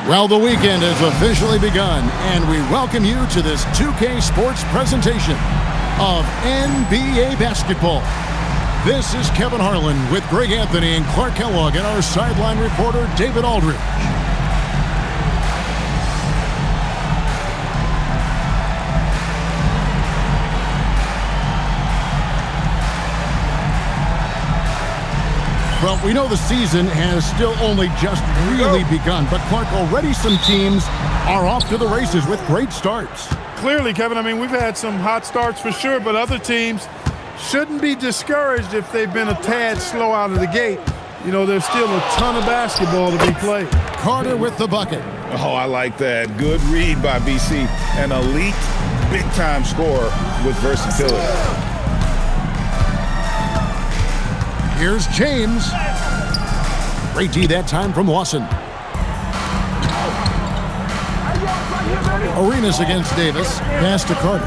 Well, the weekend has officially begun, and we welcome you to this 2K Sports presentation of NBA basketball. This is Kevin Harlan with Greg Anthony and Clark Kellogg and our sideline reporter, David Aldridge. Well, we know the season has still only just really begun, but Clark, already some teams are off to the races with great starts. Clearly, Kevin, I mean, we've had some hot starts for sure, but other teams shouldn't be discouraged if they've been a tad slow out of the gate. You know, there's still a ton of basketball to be played. Carter with the bucket. Oh, I like that. Good read by BC. An elite, big-time scorer with versatility. Here's James. Great D that time from Lawson. Arenas against Davis. Pass to Carter.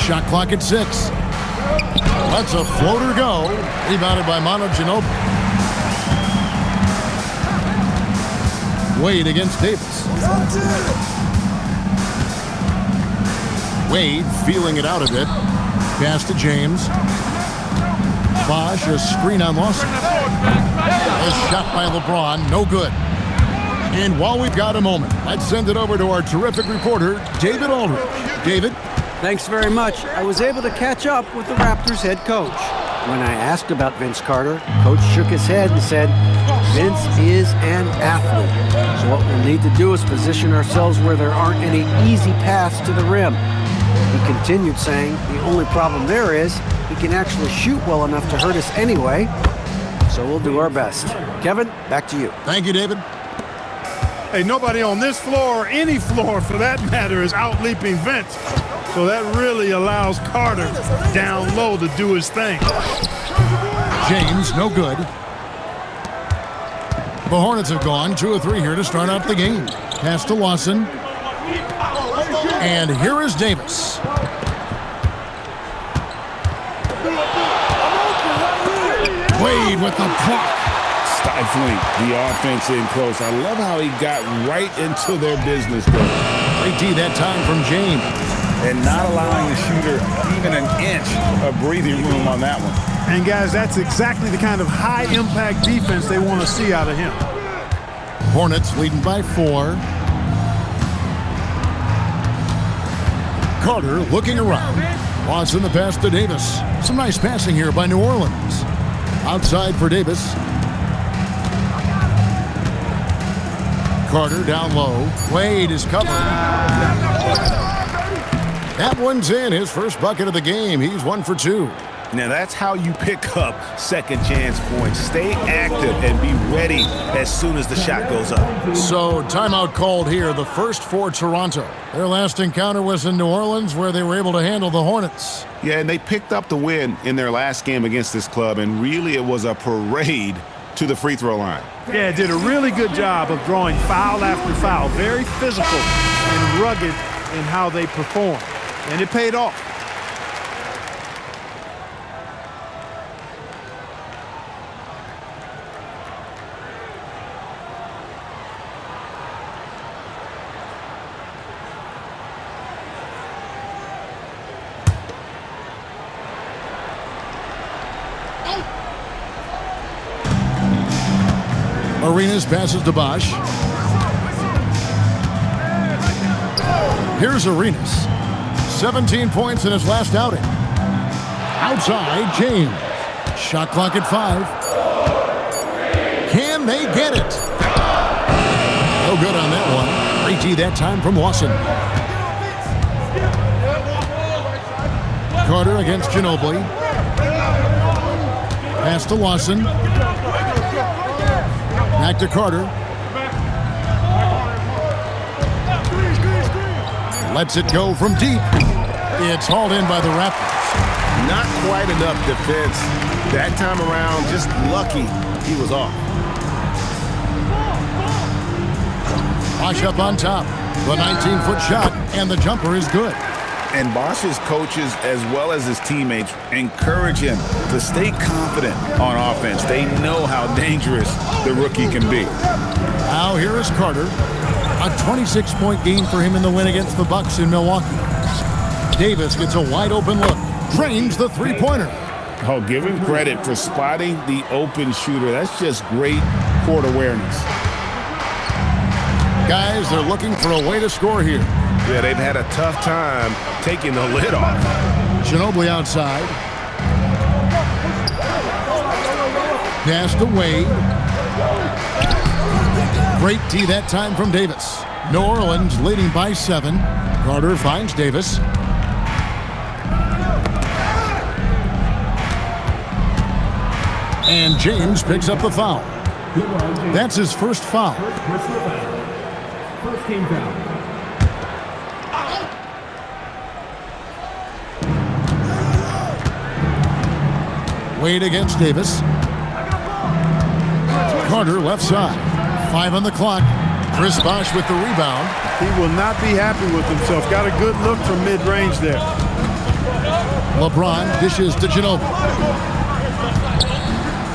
Shot clock at 6. Lets a floater go. Rebounded by Manu Ginobili. Wade against Davis. Wade feeling it out a bit. Pass to James. Bosh, a screen on Lawson. A shot by LeBron, no good. And while we've got a moment, let's send it over to our terrific reporter, David Aldridge. David? Thanks very much. I was able to catch up with the Raptors head coach. When I asked about Vince Carter, Coach shook his head and said, Vince is an athlete. So what we'll need to do is position ourselves where there aren't any easy paths to the rim. He continued saying the only problem there is he can actually shoot well enough to hurt us anyway. So we'll do our best. Kevin, back to you. Thank you, David. Hey, nobody on this floor or any floor for that matter is out-leaping Vince. So that really allows Carter down low to do his thing. James, no good. The Hornets have gone 2 of 3 here to start out the game. Pass to Lawson. And here is Davis. Wade with the block. Stifling the offense in close. I love how he got right into their business. Great D that time from James. And not allowing the shooter even an inch of breathing room on that one. And guys, that's exactly the kind of high-impact defense they want to see out of him. Hornets leading by 4. Carter looking around. Watson the pass to Davis. Some nice passing here by New Orleans. Outside for Davis. Carter down low. Wade is covered. That one's in. His first bucket of the game. He's 1 for 2. Now that's how you pick up second chance points. Stay active and be ready as soon as the shot goes up. So timeout called here, the first for Toronto. Their last encounter was in New Orleans where they were able to handle the Hornets. Yeah, and they picked up the win in their last game against this club, and really it was a parade to the free throw line. Yeah, did a really good job of drawing foul after foul. Very physical and rugged in how they performed. And it paid off. Arenas passes to Bosh. Here's Arenas. 17 points in his last outing. Outside, James. Shot clock at 5. Can they get it? No good on that one. Great D that time from Lawson. Carter against Ginobili. Pass to Lawson. Back to Carter. Lets it go from deep. It's hauled in by the Raptors. Not quite enough defense. That time around, just lucky he was off. Bosch up on top. The 19-foot shot, and the jumper is good. And Bosch's coaches, as well as his teammates, encourage him to stay confident on offense. They know how dangerous the rookie can be. Now here is Carter. A 26-point game for him in the win against the Bucks in Milwaukee. Davis gets a wide-open look. Drains the three-pointer. Oh, give him credit for spotting the open shooter. That's just great court awareness. Guys, they're looking for a way to score here. Yeah, they've had a tough time taking the lid off. Ginobili outside. Pass to Wade. Great D that time from Davis. New Orleans leading by 7. Carter finds Davis. And James picks up the foul. That's his first foul. First team foul. Wade against Davis. Carter left side. 5 on the clock. Chris Bosh with the rebound. He will not be happy with himself. Got a good look from mid-range there. LeBron dishes to Ginobili.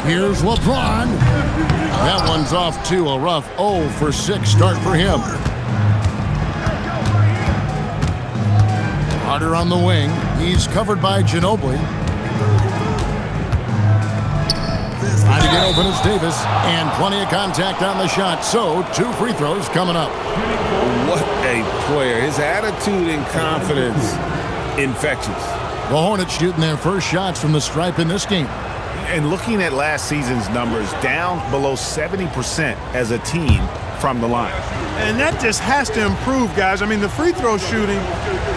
Here's LeBron. That one's off to a rough 0 for 6 start for him. Carter on the wing. He's covered by Ginobili. Trying to get open is Davis, and plenty of contact on the shot. So 2 free throws coming up. What a player. His attitude and confidence, infectious. The Hornets shooting their first shots from the stripe in this game. And looking at last season's numbers, down below 70% as a team from the line. And that just has to improve, guys. I mean, the free throw shooting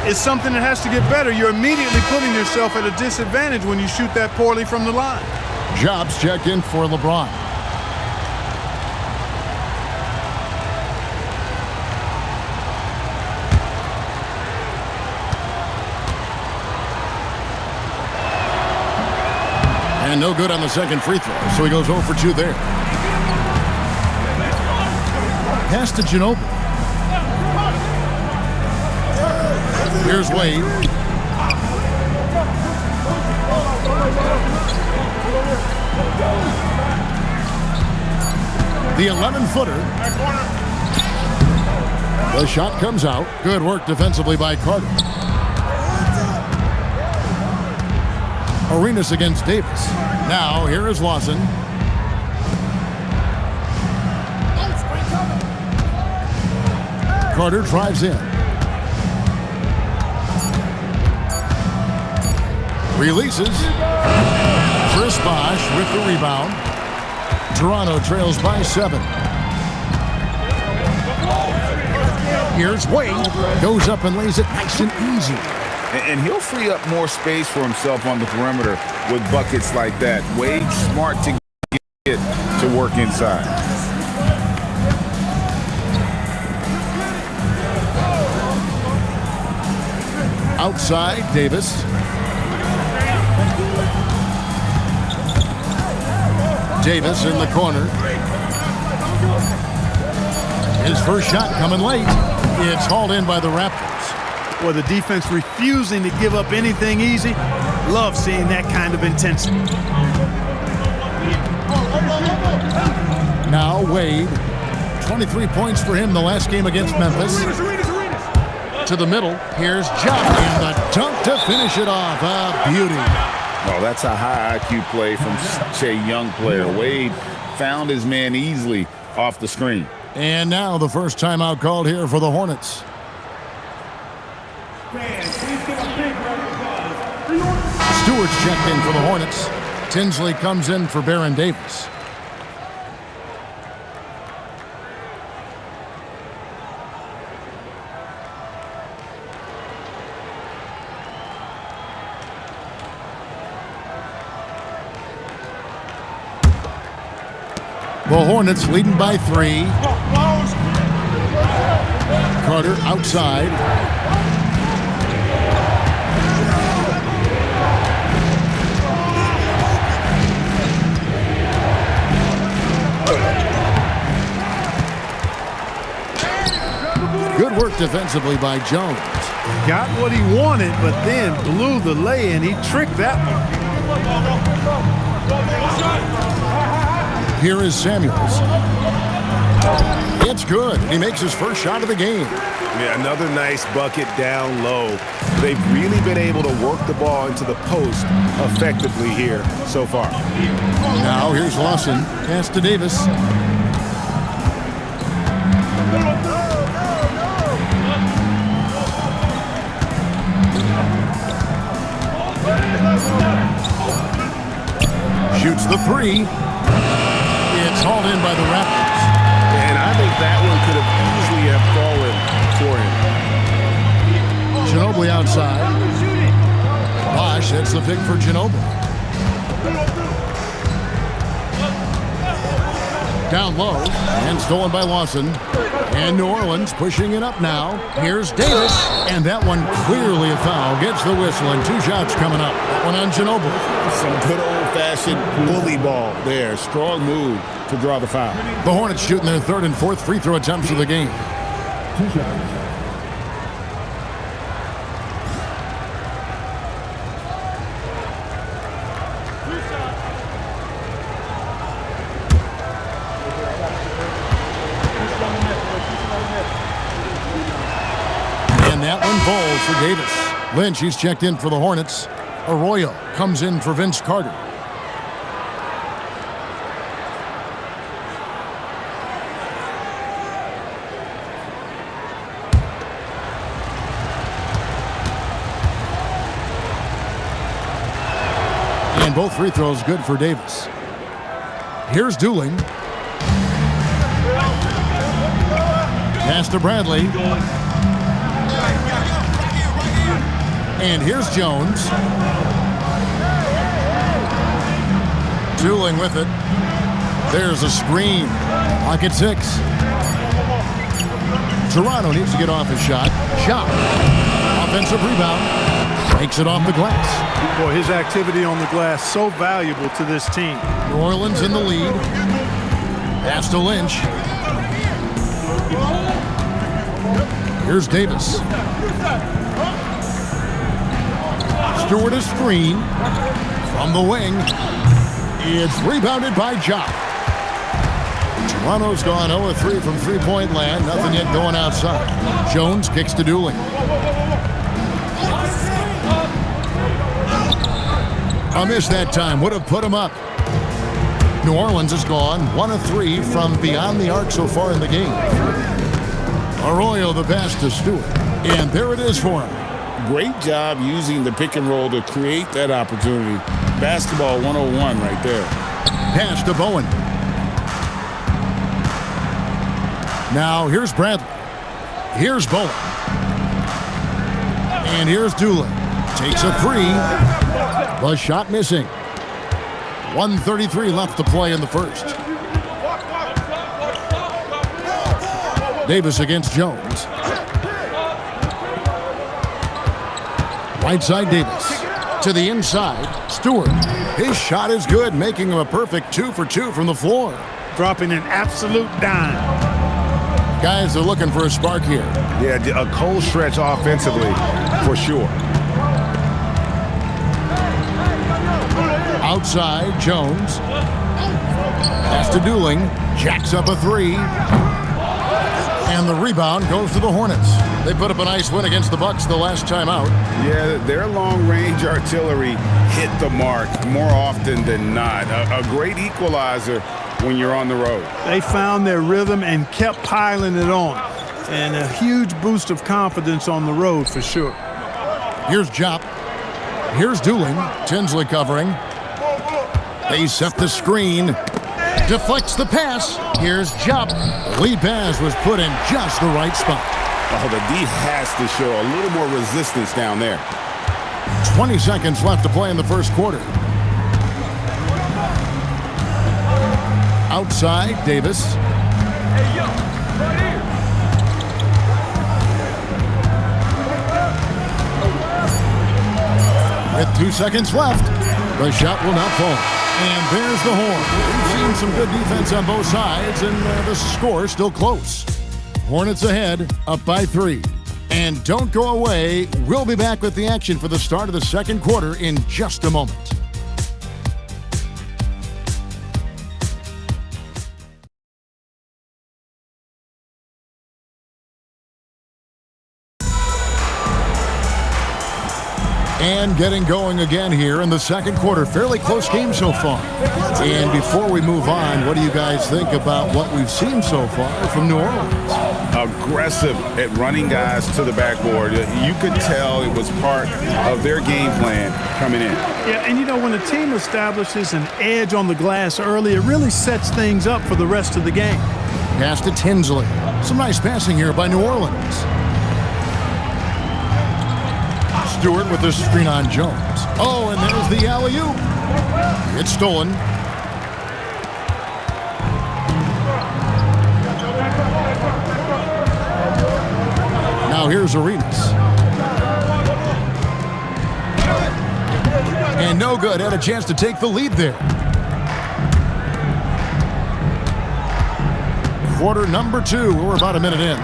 is something that has to get better. You're immediately putting yourself at a disadvantage when you shoot that poorly from the line. Jobs check in for LeBron. And no good on the second free throw, so he goes 0 for 2 there. Pass to Ginobili. Here's Wade. The 11-footer. The shot comes out. Good work defensively by Carter. Arenas against Davis. Now here is Lawson. Carter drives in. Releases. Chris Bosh with the rebound. Toronto trails by 7. Here's Wade. Goes up and lays it nice and easy. And he'll free up more space for himself on the perimeter with buckets like that. Wade's smart to get to work inside. Outside, Davis. Davis in the corner. His first shot coming late. It's hauled in by the Raptors. Well, the defense refusing to give up anything easy. Love seeing that kind of intensity. Now Wade. 23 points for him the last game against Memphis. To the middle. Here's Ja, and the dunk to finish it off. A beauty. Well, that's a high IQ play from such a young player. Wade found his man easily off the screen. And now the first timeout called here for the Hornets. Stewart's checked in for the Hornets. Tinsley comes in for Baron Davis. The Hornets leading by 3. Carter outside. Good work defensively by Jones. Got what he wanted, but then blew the lay-in. He tricked that one. Here is Samuels. It's good. He makes his first shot of the game. Yeah, another nice bucket down low. They've really been able to work the ball into the post effectively here so far. Now here's Lawson. Pass to Davis. Shoots the three. It's hauled in by the Raptors. And I think that one could have easily have fallen for him. Ginobili outside. Bosh, that's the pick for Ginobili. Down low, and stolen by Lawson. And New Orleans pushing it up now. Here's Davis, and that one clearly a foul. Gets the whistle, and 2 shots coming up. That one on Ginobili. Some good old-fashioned bully ball there. Strong move to draw the foul. The Hornets shooting their 3rd and 4th free throw attempts of the game. 2 shots. And that one falls for Davis. Lynch, he's checked in for the Hornets. Arroyo comes in for Vince Carter. And both free throws good for Davis. Here's Dooling. Pass to Bradley. And here's Jones. Dooling with it. There's a screen. Pocket 6. Toronto needs to get off his shot. Shot. Offensive rebound. Takes it off the glass. Boy, his activity on the glass so valuable to this team. New Orleans in the lead. Pass to Lynch. Here's Davis. Stewart a screen from the wing. It's rebounded by Jock. Toronto's gone 0-3 from three-point land. Nothing yet going outside. Jones kicks to Dooling. A miss that time. Would have put him up. New Orleans has gone 1-3 from beyond the arc so far in the game. Arroyo the pass to Stewart. And there it is for him. Great job using the pick and roll to create that opportunity. Basketball 101 right there. Pass to Bowen. Now here's Bradley. Here's Bowen. And here's Dooling. Takes a three. The shot missing. 1:33 left to play in the first. Davis against Jones. Right side Davis. To the inside, Stewart. His shot is good, making him a perfect 2 for 2 from the floor. Dropping an absolute dime. Guys are looking for a spark here. Yeah, a cold stretch offensively, for sure. Outside, Jones. Pass to Dooling. Jacks up a three. And the rebound goes to the Hornets. They put up a nice win against the Bucks the last time out. Yeah, their long-range artillery hit the mark more often than not. A great equalizer when you're on the road. They found their rhythm and kept piling it on. And a huge boost of confidence on the road for sure. Here's Jop. Here's Dooling. Tinsley covering. They set the screen. Deflects the pass. Here's Jop. The lead pass was put in just the right spot. Oh, the D has to show a little more resistance down there. 20 seconds left to play in the first quarter. Outside, Davis. With 2 seconds left, the shot will not fall. And there's the horn. We've seen some good defense on both sides, and the score is still close. Hornets ahead, up by 3. And don't go away. We'll be back with the action for the start of the second quarter in just a moment. And getting going again here in the second quarter. Fairly close game so far. And before we move on, what do you guys think about what we've seen so far from New Orleans? Aggressive at running guys to the backboard. You could tell it was part of their game plan coming in. Yeah, and you know, when a team establishes an edge on the glass early, it really sets things up for the rest of the game. Pass to Tinsley. Some nice passing here by New Orleans. Stewart with the screen on Jones. Oh, and there's the alley-oop. It's stolen. Now here's Arenas. And no good. Had a chance to take the lead there. Quarter number 2. We're about a minute in.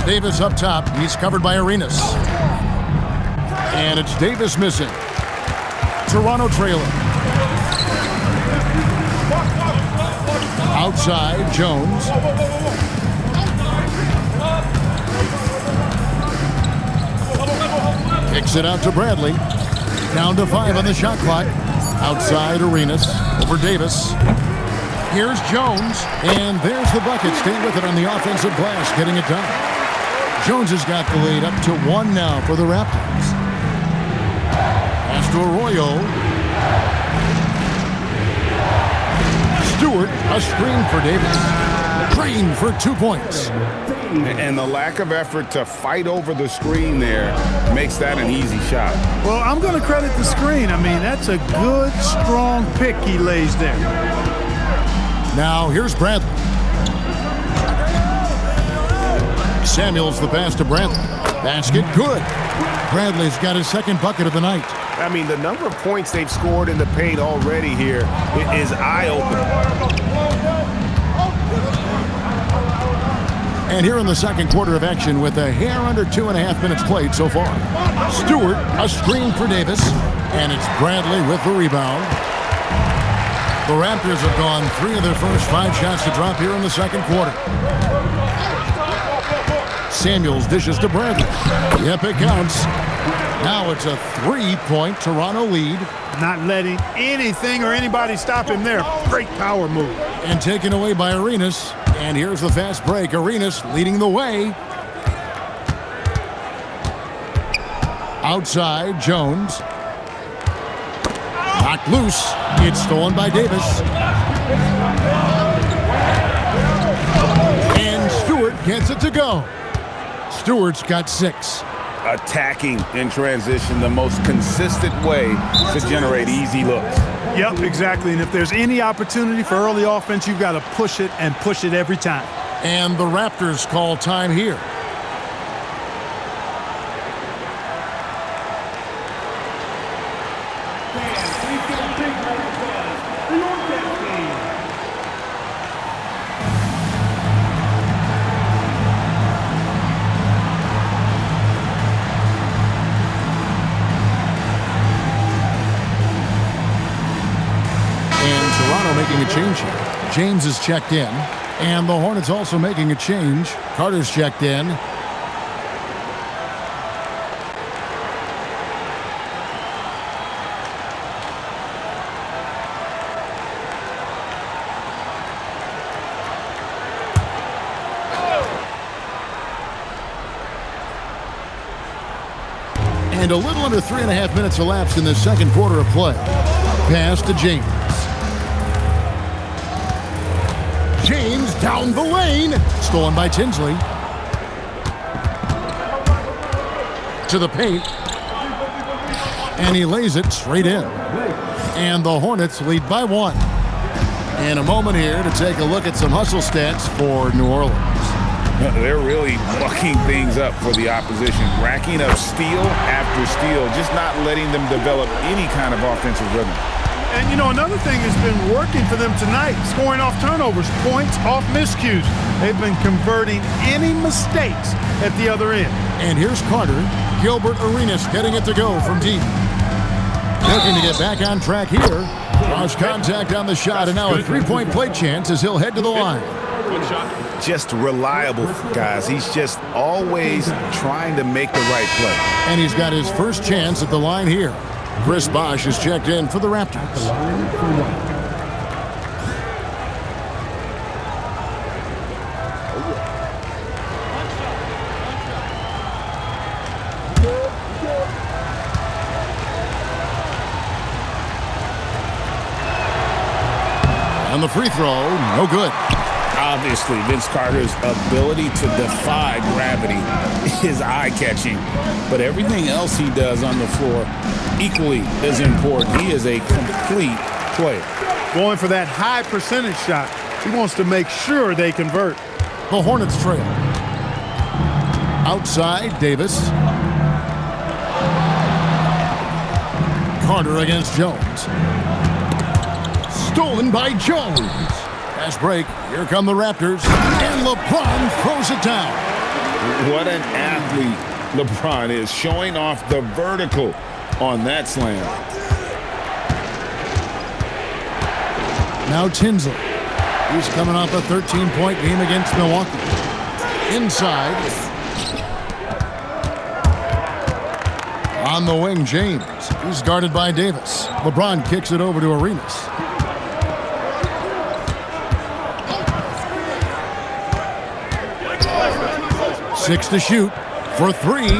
Davis up top. He's covered by Arenas. And it's Davis missing. Toronto trailing. Outside, Jones. Kicks it out to Bradley. Down to 5 on the shot clock. Outside, Arenas. Over Davis. Here's Jones. And there's the bucket. Stay with it on the offensive glass. Getting it done. Jones has got the lead up to 1 now for the Raptors. Pass to Arroyo. Stewart, a screen for Davis. Green for 2 points. And the lack of effort to fight over the screen there makes that an easy shot. Well, I'm going to credit the screen. I mean, that's a good, strong pick he lays there. Now here's Bradley. Samuels the pass to Bradley. Basket good. Bradley's got his second bucket of the night. I mean, the number of points they've scored in the paint already here is eye-opening. And here in the second quarter of action with a hair under 2.5 minutes played so far. Stewart, a screen for Davis. And it's Bradley with the rebound. The Raptors have gone 3 of their first 5 shots to drop here in the second quarter. Samuels dishes to Bradley. Yep, it counts. Now it's a 3-point Toronto lead. Not letting anything or anybody stop him there. Great power move. And taken away by Arenas. And here's the fast break. Arenas leading the way. Outside, Jones. Knocked loose. It's stolen by Davis. And Stewart gets it to go. Stewart's got 6. Attacking in transition, the most consistent way to generate easy looks. Yep, exactly. And if there's any opportunity for early offense, you've got to push it and push it every time. And the Raptors call time here. Making a change here. James is checked in, and the Hornets also making a change. Carter's checked in. And a little under 3.5 minutes elapsed in the second quarter of play. Pass to James. James down the lane. Stolen by Tinsley. To the paint. And he lays it straight in. And the Hornets lead by 1. And a moment here to take a look at some hustle stats for New Orleans. They're really mucking things up for the opposition. Racking up steal after steal. Just not letting them develop any kind of offensive rhythm. And, you know, another thing that's been working for them tonight, scoring off turnovers, points off miscues. They've been converting any mistakes at the other end. And here's Carter. Gilbert Arenas getting it to go from deep. Looking to get back on track here. Lost contact on the shot, and now a three-point play chance as he'll head to the line. Just reliable, guys. He's just always trying to make the right play. And he's got his first chance at the line here. Chris Bosh is checked in for the Raptors. And the free throw, no good. Obviously, Vince Carter's ability to defy gravity is eye-catching, but everything else he does on the floor equally is important. He is a complete player. Going for that high percentage shot. He wants to make sure they convert. The Hornets trail. Outside, Davis. Carter against Jones. Stolen by Jones. Fast break. Here come the Raptors. And LeBron throws it down. What an athlete LeBron is, showing off the vertical on that slam. Now Tinsley. He's coming off a 13-point game against Milwaukee. Inside. On the wing, James. He's guarded by Davis. LeBron kicks it over to Arenas. Six to shoot for three.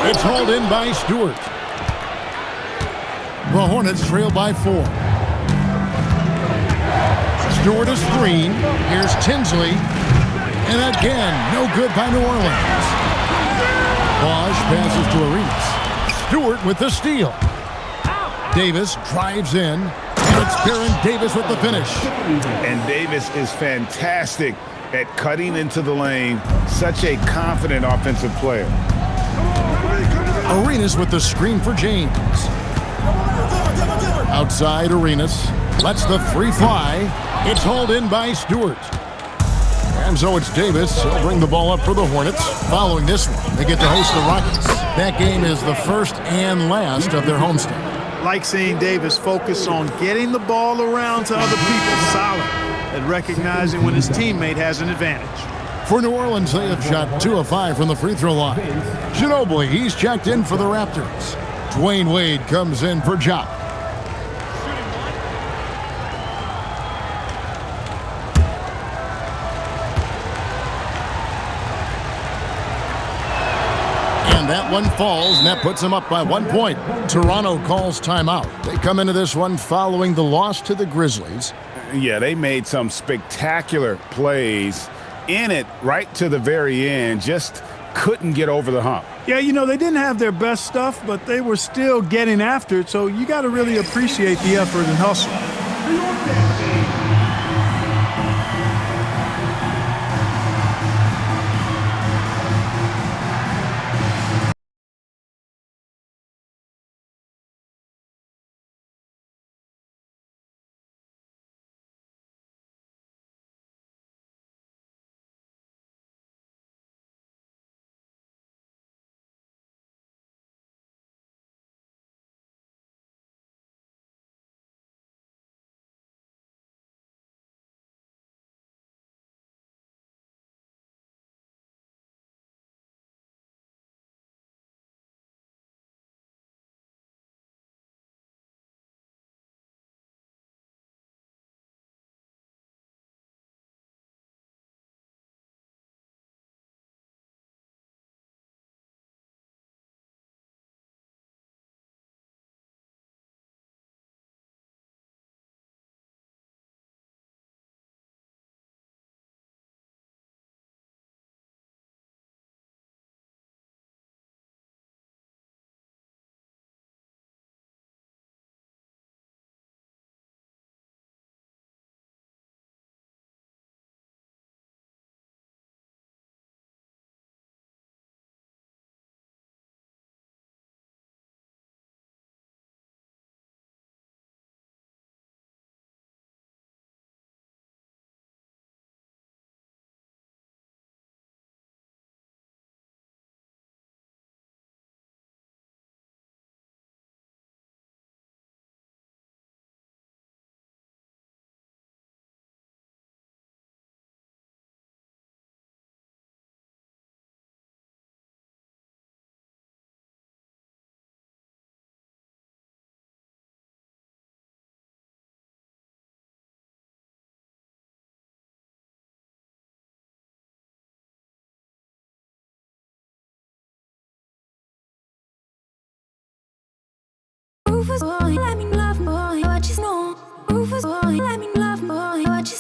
It's hauled in by Stewart. The Hornets trail by 4. Stewart a screen. Here's Tinsley. And again, no good by New Orleans. Bosh passes to Arenas. Stewart with the steal. Davis drives in. And it's Baron Davis with the finish. And Davis is fantastic at cutting into the lane. Such a confident offensive player. Arenas with the screen for James. Outside, Arenas lets the free fly. It's hauled in by Stewart. And so it's Davis. He'll bring the ball up for the Hornets. Following this one, they get to host the Rockets. That game is the first and last of their homestand. Like seeing Davis focus on getting the ball around to other people solid and recognizing when his teammate has an advantage. For New Orleans, they have shot 2 of 5 from the free throw line. Ginobili, he's checked in for the Raptors. Dwayne Wade comes in for Jock. And that one falls, and that puts them up by 1 point. Toronto calls timeout. They come into this one following the loss to the Grizzlies. Yeah, they made some spectacular plays in it right to the very end. Just couldn't get over the hump. Yeah, you know, they didn't have their best stuff, but they were still getting after it, so you got to really appreciate the effort and hustle.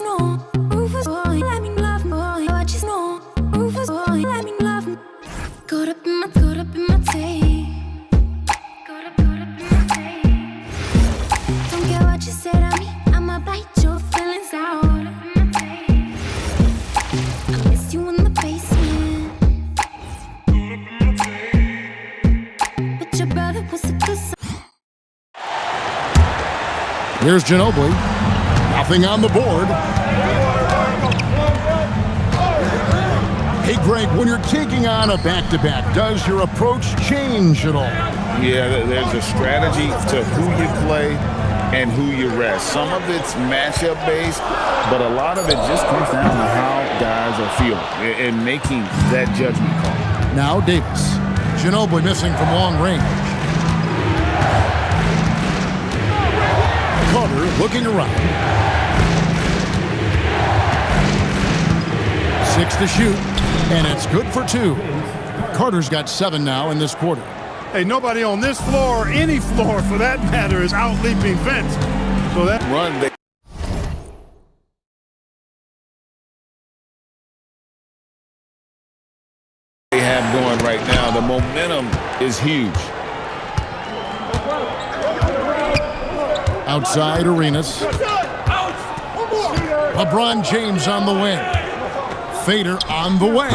just know. Rufus boy, let me love boy. I just know. Rufus boy, let me love him. Caught up in my tape. Caught up in my tape. Don't care what you said to me. I'ma bite your feelings out. Caught up in my tape. I miss you in the basement. Caught up in my tape. But your brother was a good son. Here's Ginobili. Nothing on the board. Hey, Greg, when you're taking on a back-to-back, does your approach change at all? Yeah, there's a strategy to who you play and who you rest. Some of it's matchup based, but a lot of it just comes down to how guys are feeling and making that judgment call. Now Davis. Ginobili missing from long range. Carter looking around. 6 to shoot, and it's good for 2. Carter's got 7 now in this quarter. Hey, nobody on this floor, or any floor for that matter, is out-leaping Vince. So that Run they have going right now, the momentum is huge. Outside Arenas. LeBron James on the wing. Fader on the way.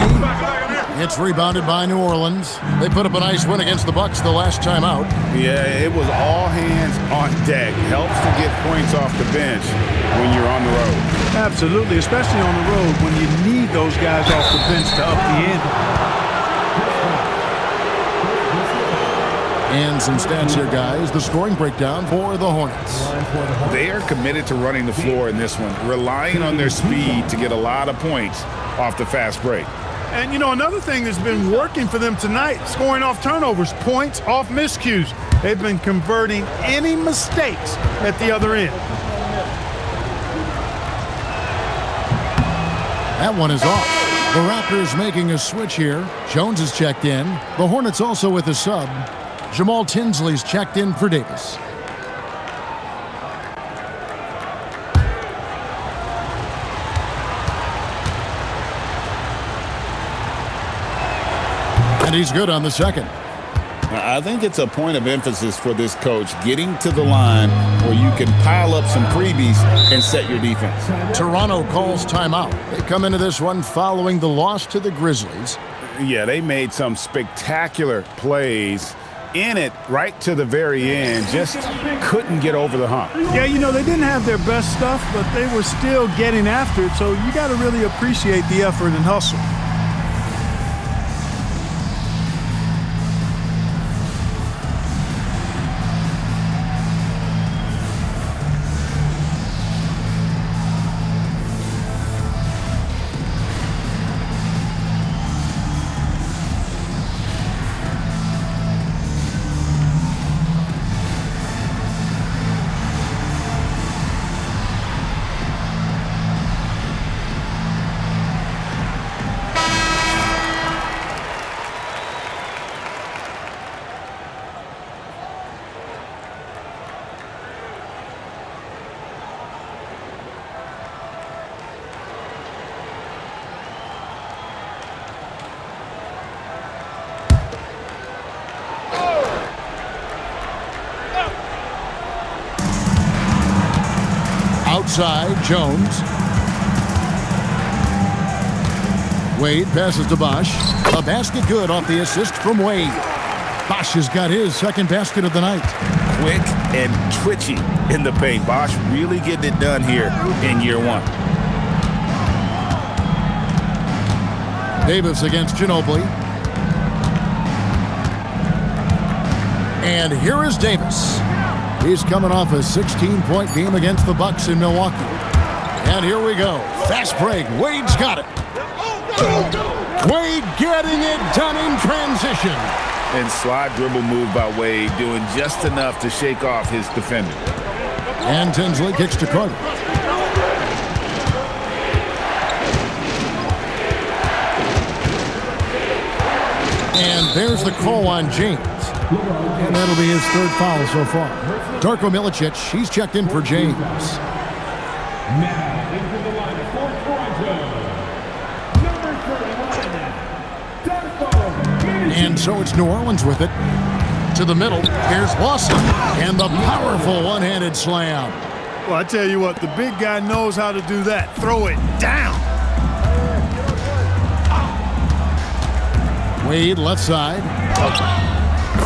It's rebounded by New Orleans. They put up a nice win against the Bucks the last time out. Yeah, it was all hands on deck. Helps to get points off the bench when you're on the road. absolutely, especially on the road when you need those guys off the bench to up the ante. And some stats here, guys. The scoring breakdown for the Hornets. They are committed to running the floor in this one, relying on their speed to get a lot of points off the fast break. And, you know, another thing that's been working for them tonight, scoring off turnovers, points off miscues. They've been converting any mistakes at the other end. That one is off. The Raptors making a switch here. Jones is checked in. The Hornets also with a sub. Jamal Tinsley's checked in for Davis. And he's good on the second. I think it's a point of emphasis for this coach, getting to the line where you can pile up some freebies and set your defense. Toronto calls timeout. They come into this one following the loss to the Grizzlies. Yeah, they made some spectacular plays in it right to the very end. Just couldn't get over the hump. Yeah, you know, they didn't have their best stuff, but they were still getting after it, so you got to really appreciate the effort and hustle. Outside, Jones. Wade passes to Bosch. A basket good off the assist from Wade. Bosch has got his second basket of the night. Quick and twitchy in the paint. Bosch really getting it done here in year one. Davis against Ginobili. And here is Davis. He's coming off a 16-point game against the Bucks in Milwaukee. And here we go. Fast break. Wade's got it. Wade getting it done in transition. And slide dribble move by Wade, doing just enough to shake off his defender. And Tinsley kicks to Carter. And there's the call on James. And that'll be his third foul so far. Darko Milicic, he's checked in for James. And so it's New Orleans with it. To the middle. Here's Lawson. And the powerful one-handed slam. Well, I tell you what, the big guy knows how to do that. Throw it down. Wade left side.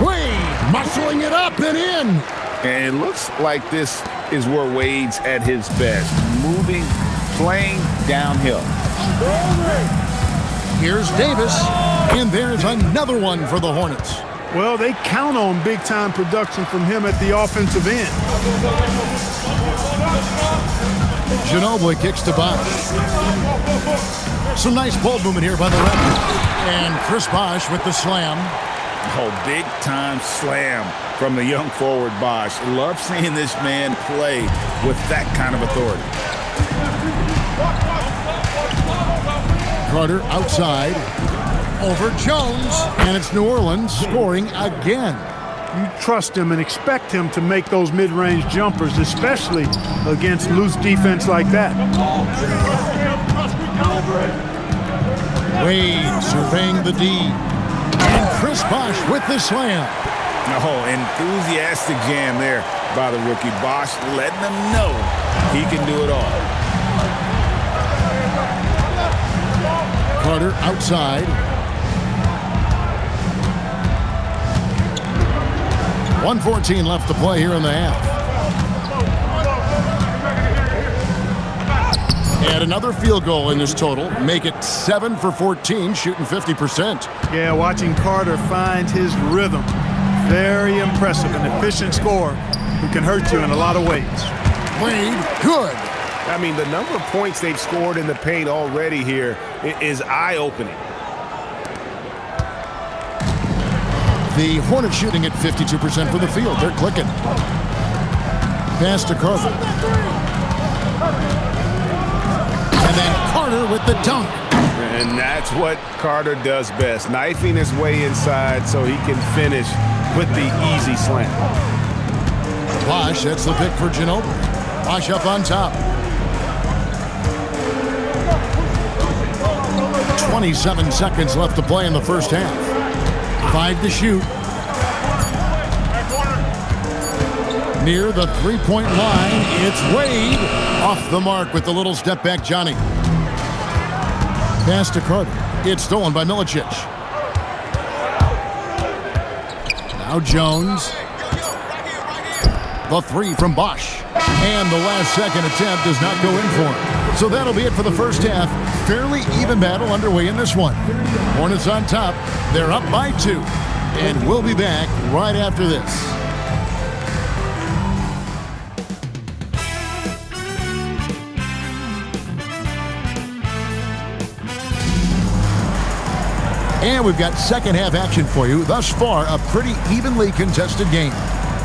Wade muscling it up and in. And it looks like this is where Wade's at his best. Moving, playing downhill. Here's Davis. And there's another one for the Hornets. Well, they count on big-time production from him at the offensive end. Ginobili kicks to Bosh. Some nice ball movement here by the Raptors. And Chris Bosh with the slam. Oh, big-time slam from the young forward Bosh. Love seeing this man play with that kind of authority. Carter outside. Over Jones. And it's New Orleans scoring again. You trust him and expect him to make those mid-range jumpers, especially against loose defense like that. Wade surveying the D. And Chris Bosh with the slam. Oh, enthusiastic jam there by the rookie. Bosh letting them know he can do it all. Carter outside. .114 left to play here in the half. And another field goal in this total. Make it 7 for 14, shooting 50%. Yeah, watching Carter find his rhythm. Very impressive. An efficient scorer who can hurt you in a lot of ways. Wade, good. I mean, the number of points they've scored in the paint already here is eye-opening. The Hornets shooting at 52% from the field. They're clicking. Pass to Carter. And then Carter with the dunk. And that's what Carter does best, knifing his way inside so he can finish with the easy slam. Bosh, that's the pick for Ginobili. Bosh up on top. 27 seconds left to play in the first half. 5 to shoot. Near the three-point line, it's Wade. Off the mark with the little step back, Johnny. Pass to Carter. It's stolen by Milicic. Now Jones. The three from Bosh. And the last second attempt does not go in for him. So that'll be it for the first half. Fairly even battle underway in this one. Hornets on top. They're up by 2. And we'll be back right after this. And we've got second half action for you. Thus far, a pretty evenly contested game.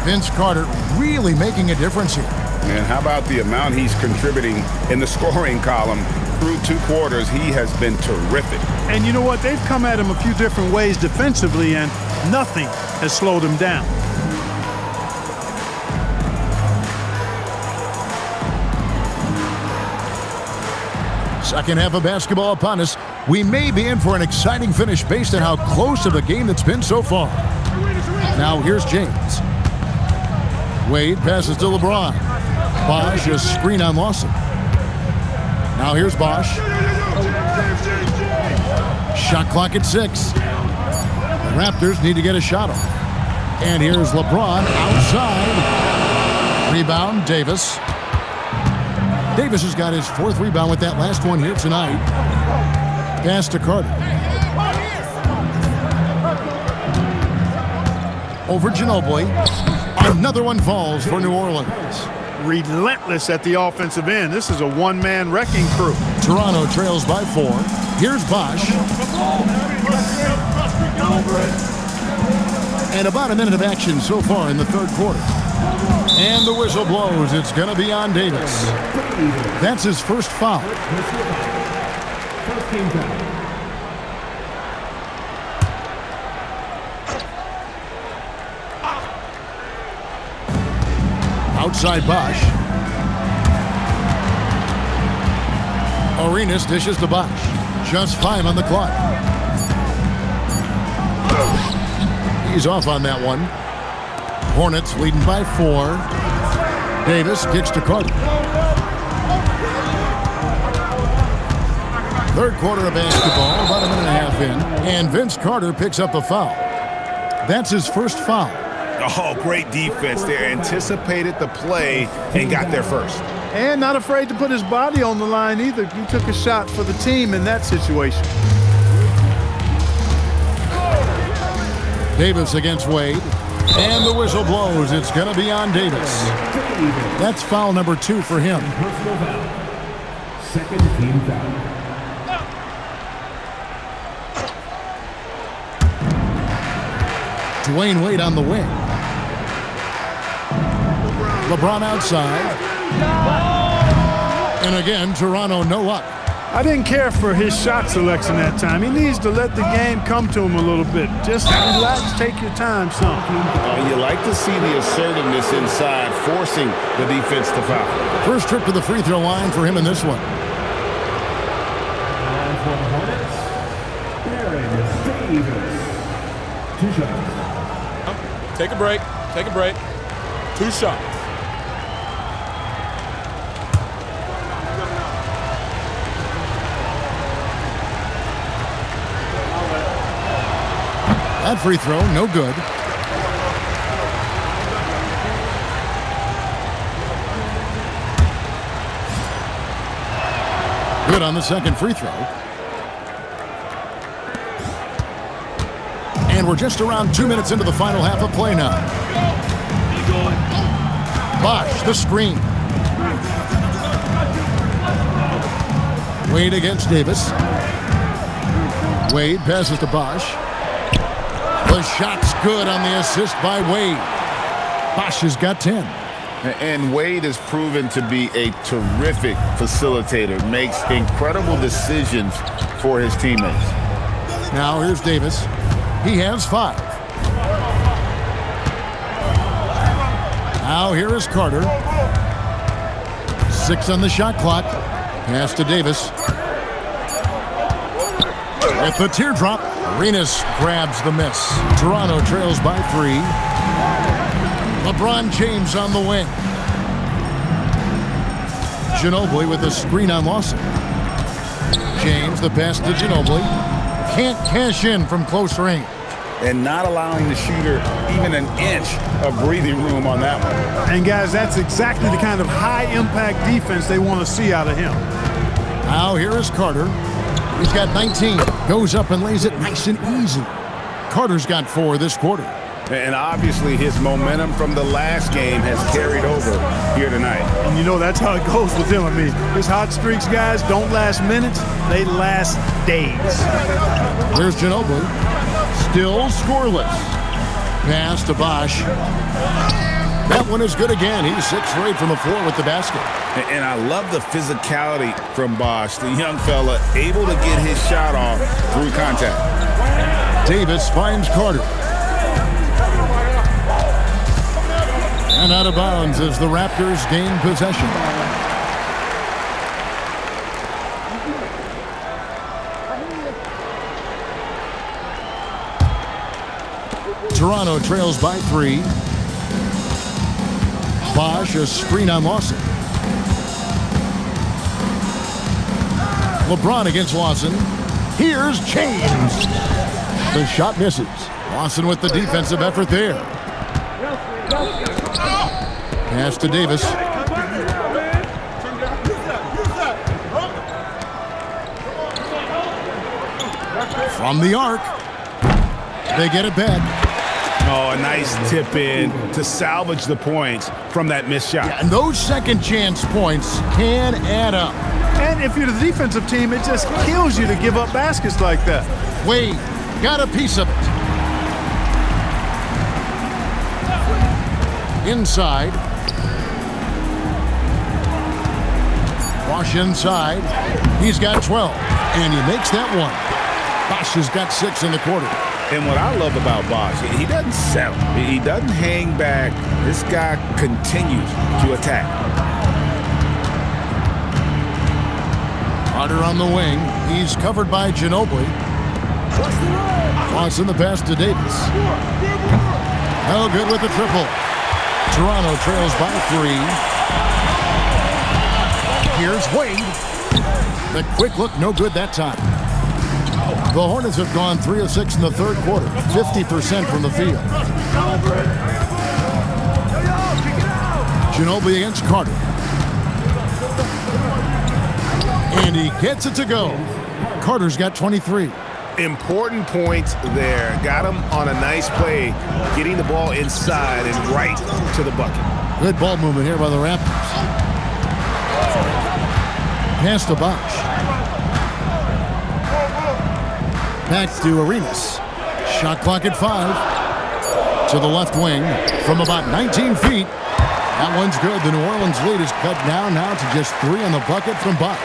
Vince Carter really making a difference here. And how about the amount he's contributing in the scoring column? Through 2 quarters, he has been terrific. And you know what? They've come at him a few different ways defensively, and nothing has slowed him down. Second half of basketball upon us. We may be in for an exciting finish based on how close to the game it's been so far. Now here's James. Wade passes to LeBron. Bosh, a screen on Lawson. Now here's Bosh. Shot clock at 6. The Raptors need to get a shot off. And here's LeBron outside. Rebound, Davis. Davis has got his 4th rebound with that last one here tonight. Pass to Carter. Over Ginobili. Another one falls for New Orleans. Relentless at the offensive end. This is a one-man wrecking crew. Toronto trails by 4. Here's Bosh. And about a minute of action so far in the third quarter. And the whistle blows. It's going to be on Davis. That's his first foul. Outside Bosh. Arenas dishes to Bosch. Just 5 on the clock. He's off on that one. Hornets leading by 4. Davis kicks to Carter. Third quarter of basketball, about a minute and a half in. And Vince Carter picks up a foul. That's his first foul. Oh, great defense there. Anticipated the play and got there first. And not afraid to put his body on the line either. He took a shot for the team in that situation. Davis against Wade. And the whistle blows. It's going to be on Davis. That's foul number 2 for him. Personal foul. Second team foul. Dwayne Wade on the wing. LeBron outside. And again, Toronto no luck. I didn't care for his shot selection that time. He needs to let the game come to him a little bit. Just relax, take your time, son. You like to see the assertiveness inside, forcing the defense to foul. First trip to the free throw line for him in this one. And for the Hornets, Davis. 2 shots. Take a break. Take a break. 2 shots. That free throw, no good. Good on the second free throw. And we're just around 2 minutes into the final half of play now. Bosch, the screen. Wade against Davis. Wade passes to Bosch. The shot's good on the assist by Wade. Bosch has got 10. And Wade has proven to be a terrific facilitator, makes incredible decisions for his teammates. Now here's Davis. He has 5. Now here is Carter. 6 on the shot clock. Pass to Davis. With the teardrop, Arenas grabs the miss. Toronto trails by 3. LeBron James on the wing. Ginobili with a screen on Lawson. James, the pass to Ginobili. Can't cash in from close range. And not allowing the shooter even an inch of breathing room on that one. And guys, that's exactly the kind of high-impact defense they want to see out of him. Now here is Carter. He's got 19. Goes up and lays it nice and easy. Carter's got 4 this quarter. And obviously his momentum from the last game has carried over here tonight. And you know that's how it goes with him. I mean, his hot streaks, guys, don't last minutes. They last days. There's Ginobili. Still scoreless. Pass to Bosch. That one is good again. He's 6 for 8 from the floor with the basket. And I love the physicality from Bosch, the young fella, able to get his shot off through contact. Davis finds Carter. And out of bounds as the Raptors gain possession. Toronto trails by 3. Bosch, a screen on Lawson. LeBron against Lawson. Here's James. The shot misses. Lawson with the defensive effort there. Pass to Davis. From the arc. They get it back. Oh, a nice tip in to salvage the points from that missed shot. And those second chance points can add up. And if you're the defensive team, it just kills you to give up baskets like that. Wade got a piece of it. Inside. Bosch inside. He's got 12. And he makes that one. Bosch has got 6 in the quarter. And what I love about Bosch, he doesn't settle. He doesn't hang back. This guy continues to attack. Carter on the wing. He's covered by Ginobili. Crossing the pass to Davis. No good with the triple. Toronto trails by 3. Here's Wade. The quick look, no good that time. The Hornets have gone 3 of 6 in the third quarter, 50% from the field. Ginobili against Carter. And he gets it to go. Carter's got 23. Important points there. Got him on a nice play, getting the ball inside and right to the bucket. Good ball movement here by the Raptors. Pass to Bosh. Back to Arenas. Shot clock at 5. To the left wing from about 19 feet. That one's good. The New Orleans lead is cut down now to just 3 on the bucket from Bosh.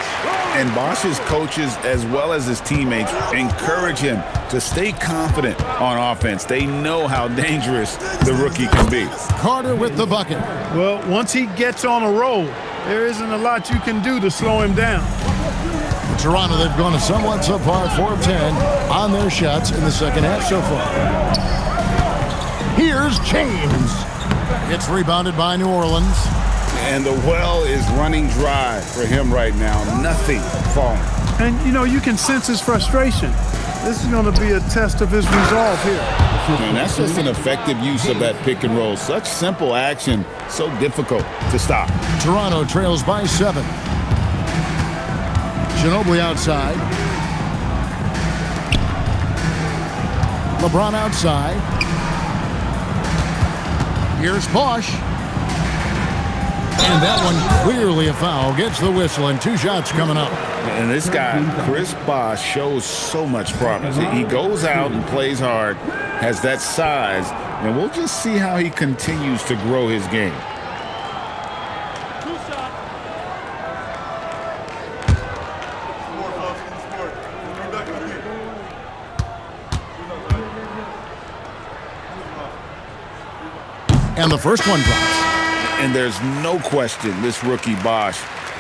And Bosh's coaches, as well as his teammates, encourage him to stay confident on offense. They know how dangerous the rookie can be. Carter with the bucket. Well, once he gets on a roll, there isn't a lot you can do to slow him down. Toronto, they've gone a somewhat subpar 4 of 10 on their shots in the second half so far. Here's James. It's rebounded by New Orleans. And the well is running dry for him right now. Nothing falling. And, you can sense his frustration. This is going to be a test of his resolve here. And that's just an effective use of that pick and roll. Such simple action, so difficult to stop. Toronto trails by 7. Ginobili outside. LeBron outside. Here's Bosh. And that one clearly a foul. Gets the whistle and 2 shots coming up. And this guy, Chris Bosh, shows so much promise. He goes out and plays hard, has that size, and we'll just see how he continues to grow his game. And the first one drops. And there's no question this rookie Bosh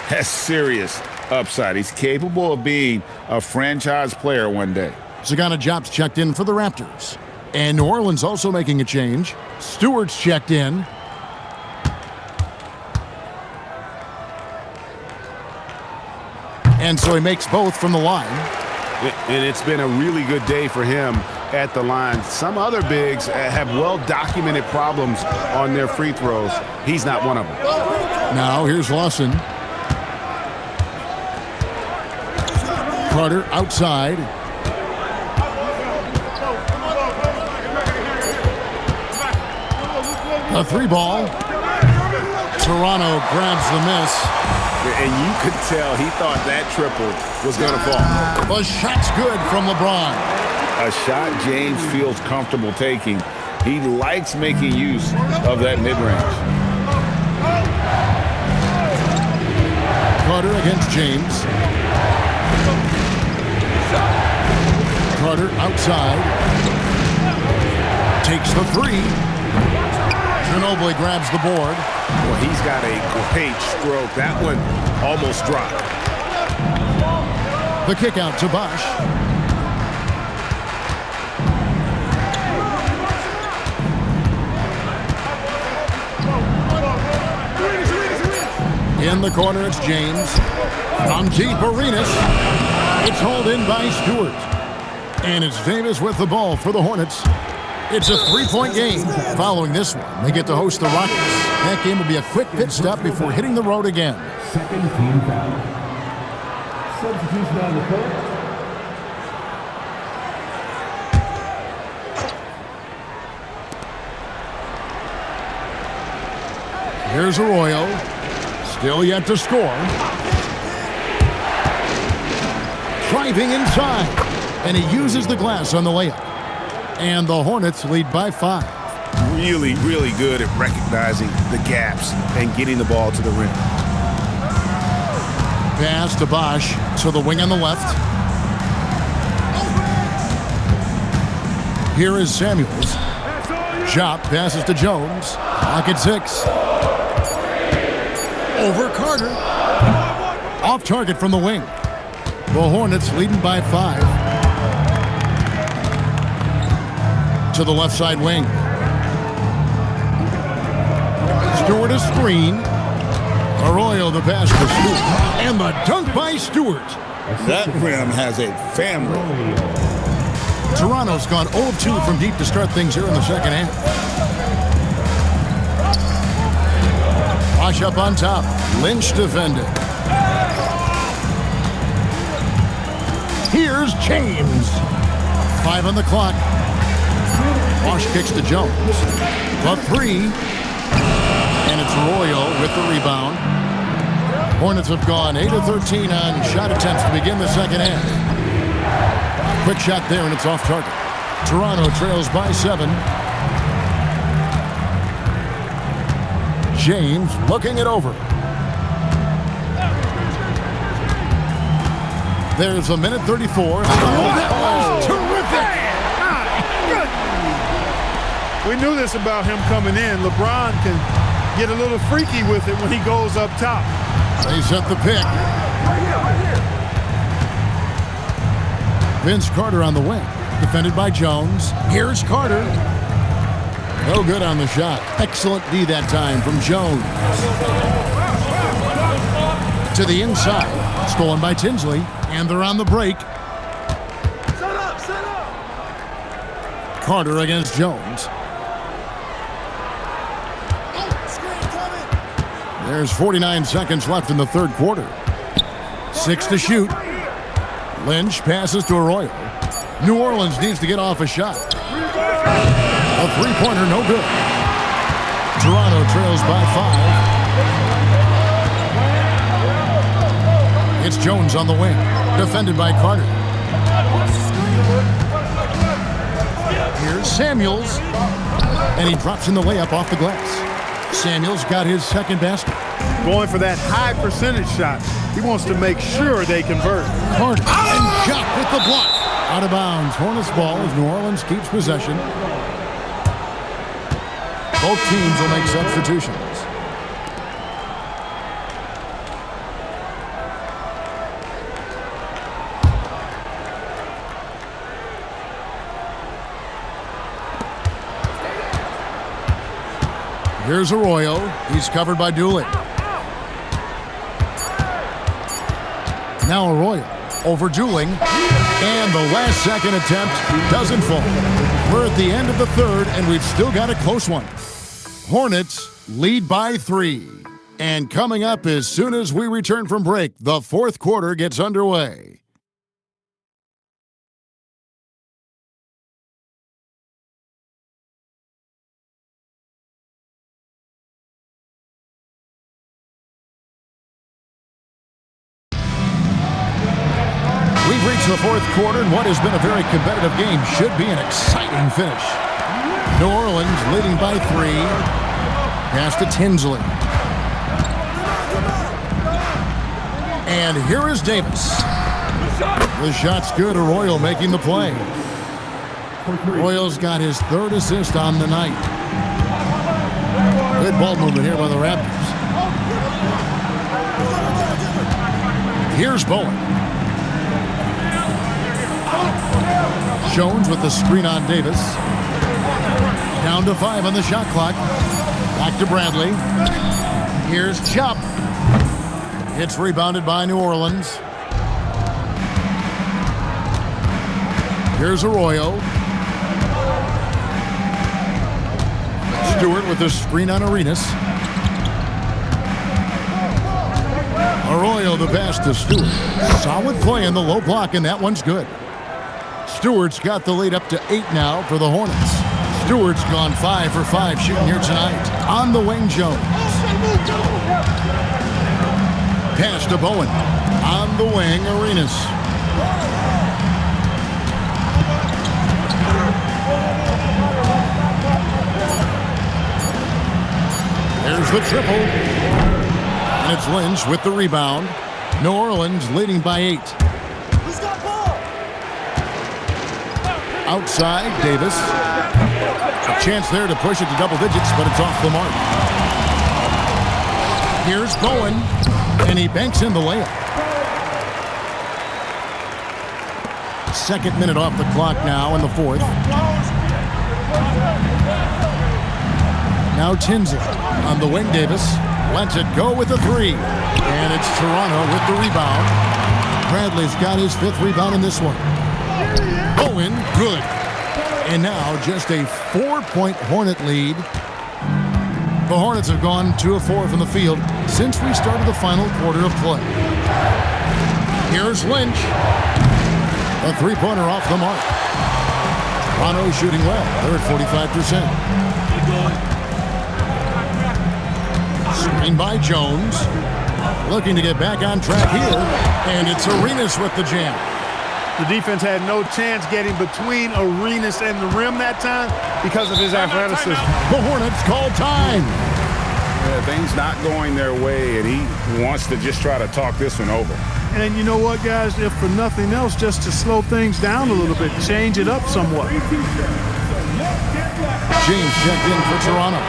has serious upside. He's capable of being a franchise player one day. Zagana Jobs checked in for the Raptors. And New Orleans also making a change. Stewart's checked in. And so he makes both from the line. And it's been a really good day for him at the line. Some other bigs have well-documented problems on their free throws. He's not one of them. Now here's Lawson. Carter outside. A 3-ball. Toronto grabs the miss. And you could tell he thought that triple was going to fall. The shot's good from LeBron. A shot James feels comfortable taking. He likes making use of that mid-range. Carter against James. Carter outside. Takes the 3. Ginobili grabs the board. Well, he's got a great stroke. That one almost dropped. The kick out to Bosh. In the corner, it's James. From deep, Arenas. It's hauled in by Stewart. And it's Davis with the ball for the Hornets. It's a 3-point game. Following this one, they get to host the Rockets. That game will be a quick pit stop before hitting the road again. Second team foul. Substitution on the court. Here's Arroyo. Still yet to score. Driving inside. And he uses the glass on the layup. And the Hornets lead by 5. Really, really good at recognizing the gaps and getting the ball to the rim. Pass to Bosh to the wing on the left. Here is Samuels. Jop passes to Jones. Clock at 6. Over Carter. Off target from the wing. The Hornets leading by 5. To the left side wing. Stewart a screen. Arroyo the pass to Stewart. And the dunk by Stewart. That rim has a family. Toronto's gone 0 of 2 from deep to start things here in the second half. Bosch up on top. Lynch defending. Here's James. 5 on the clock. Bosch kicks to Jones. The 3. And it's Arroyo with the rebound. Hornets have gone 8 of 13 on shot attempts to begin the second half. Quick shot there, and it's off target. Toronto trails by 7. James looking it over. There's a minute 34. Oh, that was terrific! We knew this about him coming in. LeBron can get a little freaky with it when he goes up top. They set the pick. Vince Carter on the wing. Defended by Jones. Here's Carter. No good on the shot. Excellent D that time from Jones. To the inside. Stolen by Tinsley. And they're on the break. Carter against Jones. There's 49 seconds left in the third quarter. 6 to shoot. Lynch passes to Arroyo. New Orleans needs to get off a shot. A three-pointer, no good. Toronto trails by 5. It's Jones on the wing, defended by Carter. Here's Samuels, and he drops in the layup off the glass. Samuels got his second basket. Going for that high percentage shot. He wants to make sure they convert. Carter and Jock with the block. Out of bounds. Hornets ball as New Orleans keeps possession. Both teams will make substitutions. Here's Arroyo. He's covered by Dooley. Now Arroyo over Dooling. And the last second attempt doesn't fall. We're at the end of the third, and we've still got a close one. Hornets lead by 3. And coming up as soon as we return from break, the fourth quarter gets underway. We've reached the fourth quarter, and what has been a very competitive game should be an exciting finish. New Orleans leading by 3. Pass to Tinsley. And here is Davis. The shot's good. Arroyo making the play. Arroyo's got his 3rd assist on the night. Good ball movement here by the Raptors. Here's Bowen. Jones with the screen on Davis. Down to 5 on the shot clock. Back to Bradley. Here's Chop. It's rebounded by New Orleans. Here's Arroyo. Stewart with the screen on Arenas. Arroyo the pass to Stewart. Solid play in the low block, and that one's good. Stewart's got the lead up to 8 now for the Hornets. Stewart's gone 5 for 5 shooting here tonight. On the wing, Jones. Pass to Bowen. On the wing, Arenas. There's the triple. And it's Lynch with the rebound. New Orleans leading by 8. Outside, Davis. A chance there to push it to double digits, but it's off the mark. Here's Bowen, and he banks in the layup. Second minute off the clock now in the fourth. Now Tinsley on the wing. Davis lets it go with the three. And it's Toronto with the rebound. Bradley's got his 5th rebound in this one. Owen, good. And now just a 4-point Hornet lead. The Hornets have gone 2 of 4 from the field since we started the final quarter of play. Here's Lynch. A 3-pointer off the mark. Toronto shooting well. They're at 45%. Screen by Jones. Looking to get back on track here. And it's Arenas with the jam. The defense had no chance getting between Arenas and the rim that time because of his athleticism. The Hornets call time. Yeah, things not going their way, and he wants to just try to talk this one over. And you know what, guys? If for nothing else, just to slow things down a little bit, change it up somewhat. James checked in for Toronto.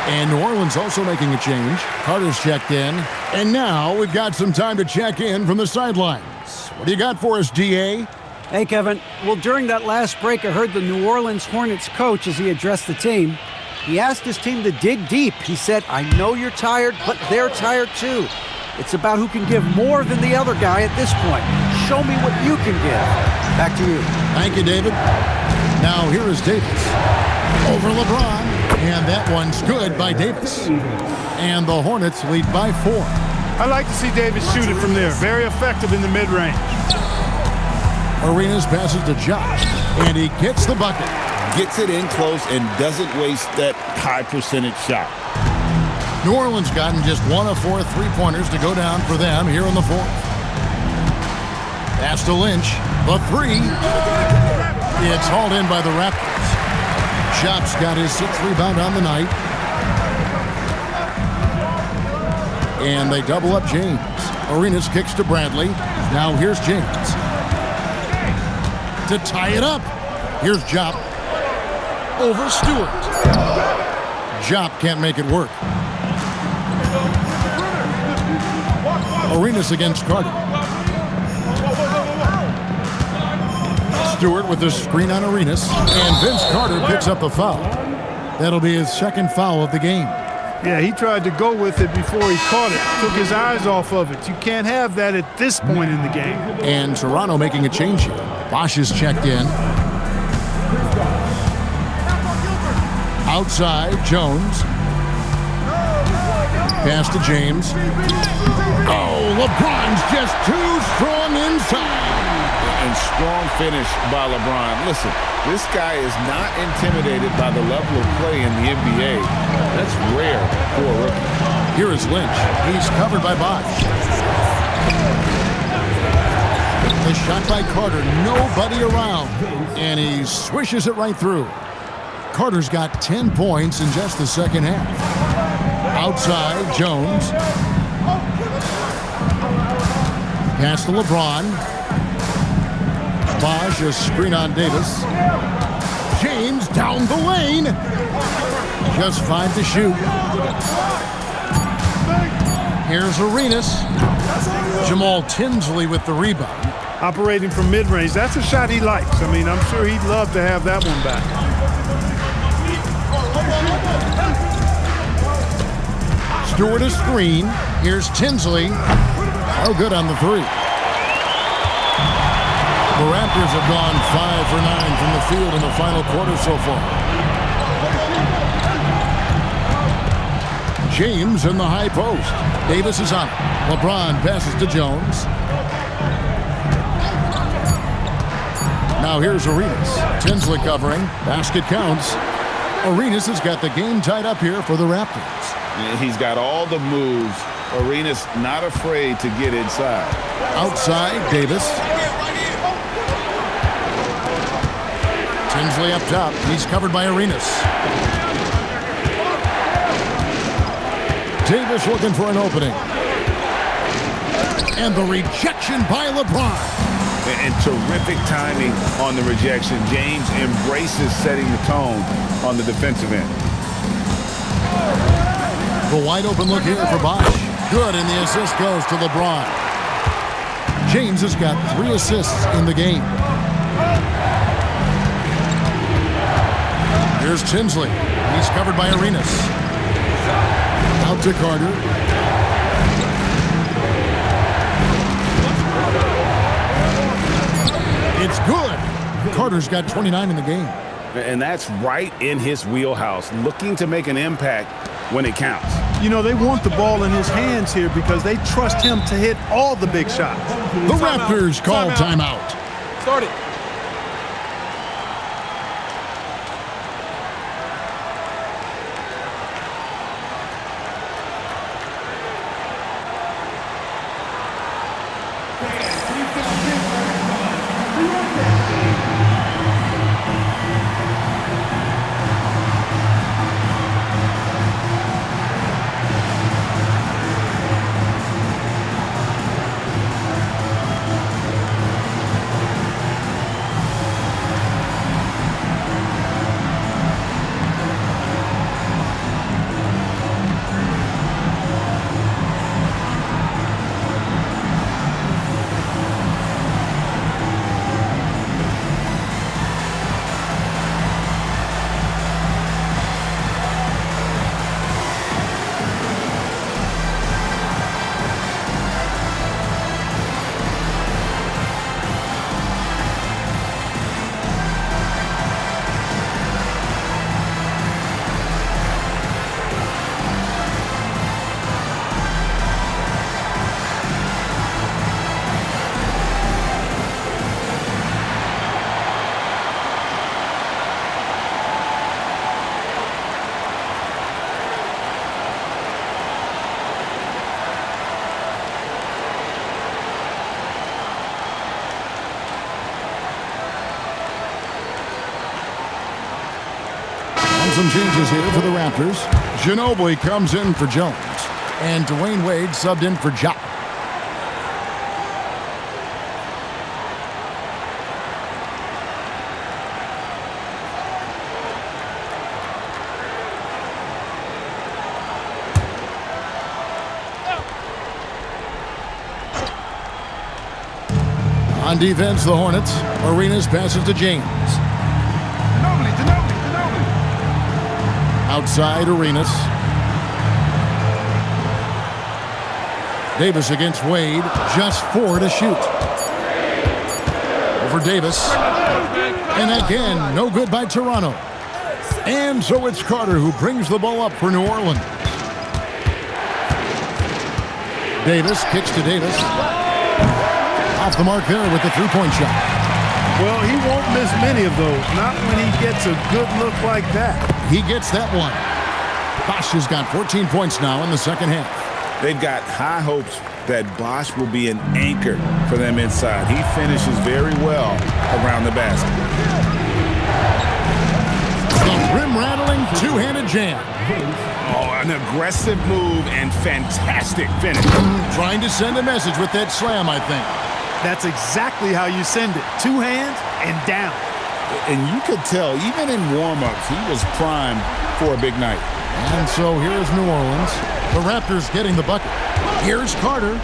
And New Orleans also making a change. Carter's checked in. And now we've got some time to check in from the sidelines. What do you got for us, DA? Hey, Kevin. Well, during that last break, I heard the New Orleans Hornets coach as he addressed the team. He asked his team to dig deep. He said, I know you're tired, but they're tired too. It's about who can give more than the other guy at this point. Show me what you can give. Back to you. Thank you, David. Now here is Davis. Over LeBron. And that one's good by Davis. And the Hornets lead by 4. I like to see Davis shoot it from there. Very effective in the mid-range. Arenas passes to Josh. And he gets the bucket. Gets it in close and doesn't waste that high percentage shot. New Orleans gotten just 1 of 4 3-pointers to go down for them here in the fourth. Pass to Lynch. The 3. It's hauled in by the Raptors. Shop's got his 6th rebound on the night. And they double up James. Arenas kicks to Bradley. Now here's James. To tie it up. Here's Jop. Over Stewart. Jop can't make it work. Arenas against Carter. Stewart with the screen on Arenas. And Vince Carter picks up the foul. That'll be his 2nd foul of the game. Yeah, he tried to go with it before he caught it. Took his eyes off of it. You can't have that at this point in the game. And Toronto making a change here. Bosch is checked in. Outside, Jones. Pass to James. Oh, LeBron's just too strong inside. And strong finish by LeBron. Listen, this guy is not intimidated by the level of play in the NBA. That's rare for a rookie. Here is Lynch. He's covered by Bosch. The shot by Carter. Nobody around. And he swishes it right through. Carter's got 10 points in just the second half. Outside, Jones. Pass to LeBron. Bosch, a screen on Davis. James down the lane. Just 5 to shoot. Here's Arenas. Jamal Tinsley with the rebound. Operating from mid-range. That's a shot he likes. I mean, I'm sure he'd love to have that one back. Stewart a screen. Here's Tinsley. Oh, good on the 3. The Raptors have gone 5 for 9 from the field in the final quarter so far. James in the high post. Davis is on it. LeBron passes to Jones. Now here's Arenas. Tinsley covering. Basket counts. Arenas has got the game tied up here for the Raptors. He's got all the moves. Arenas not afraid to get inside. Outside, Davis. Tinsley up top. He's covered by Arenas. Davis looking for an opening. And the rejection by LeBron. And terrific timing on the rejection. James embraces setting the tone on the defensive end. The wide open look here for Bosch. Good, and the assist goes to LeBron. James has got 3 assists in the game. Here's Tinsley. He's covered by Arenas. Out to Carter. It's good. Carter's got 29 in the game. And that's right in his wheelhouse, looking to make an impact when it counts. You know, they want the ball in his hands here because they trust him to hit all the big shots. The Raptors call timeout. Start it. Some changes here for the Raptors. Ginobili comes in for Jones. And Dwayne Wade subbed in for Ja. On defense, the Hornets. Arenas passes to James. Outside Arenas. Davis against Wade. Just 4 to shoot. Over Davis. And again, no good by Toronto. And so it's Carter who brings the ball up for New Orleans. Davis kicks to Davis. Off the mark there with the three-point shot. Well, he won't miss many of those. Not when he gets a good look like that. He gets that one. Bosch has got 14 points now in the second half. They've got high hopes that Bosch will be an anchor for them inside. He finishes very well around the basket. The rim-rattling two-handed jam. Oh, an aggressive move and fantastic finish. Trying to send a message with that slam, I think. That's exactly how you send it. 2 hands and down. And you could tell, even in warm-ups, he was primed for a big night. And so here's New Orleans. The Raptors getting the bucket. Here's Carter.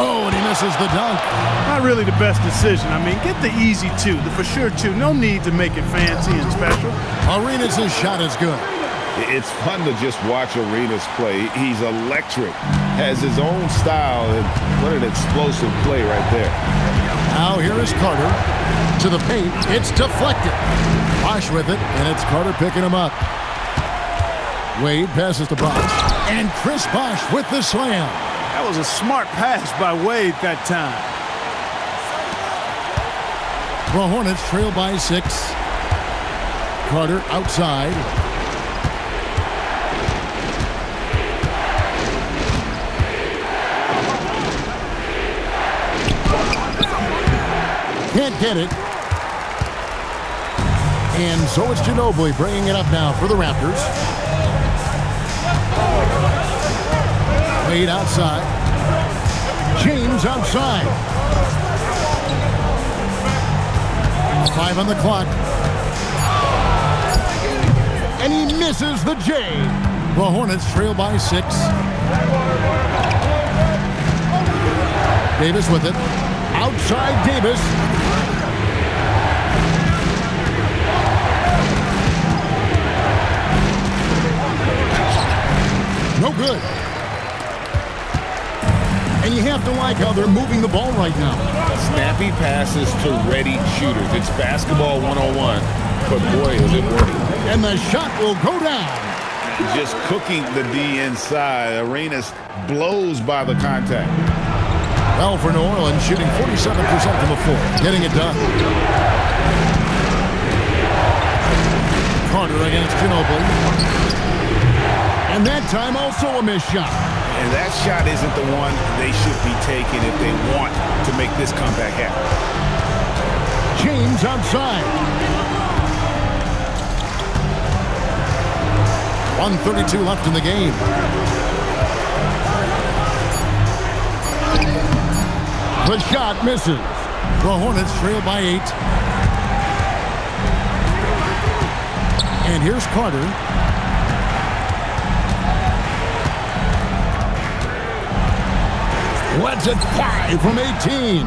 Oh, and he misses the dunk. Not really the best decision. I mean, get the easy 2, the for sure 2. No need to make it fancy and special. Arenas' shot is good. It's fun to just watch Arenas play. He's electric, has his own style, and what an explosive play right there. Now here is Carter to the paint. It's deflected. Bosch with it, and it's Carter picking him up. Wade passes to Bosch, and Chris Bosch with the slam. That was a smart pass by Wade that time. The Hornets trail by 6. Carter outside. Can't get it. And so it's Ginobili bringing it up now for the Raptors. Wade outside. James outside. 5 on the clock. And he misses the J. The Hornets trail by 6. Davis with it. Outside Davis. No good. And you have to like how they're moving the ball right now. Snappy passes to ready shooters. It's basketball 101, but boy, is it working. And the shot will go down. Just cooking the D inside. Arenas blows by the contact. Well, for New Orleans, shooting 47% from the floor. Getting it done. Carter against Ginobili. And that time also a missed shot. And that shot isn't the one they should be taking if they want to make this comeback happen. James outside. 1:32 left in the game. The shot misses. The Hornets trail by 8. And here's Carter. Lets it fly from 18.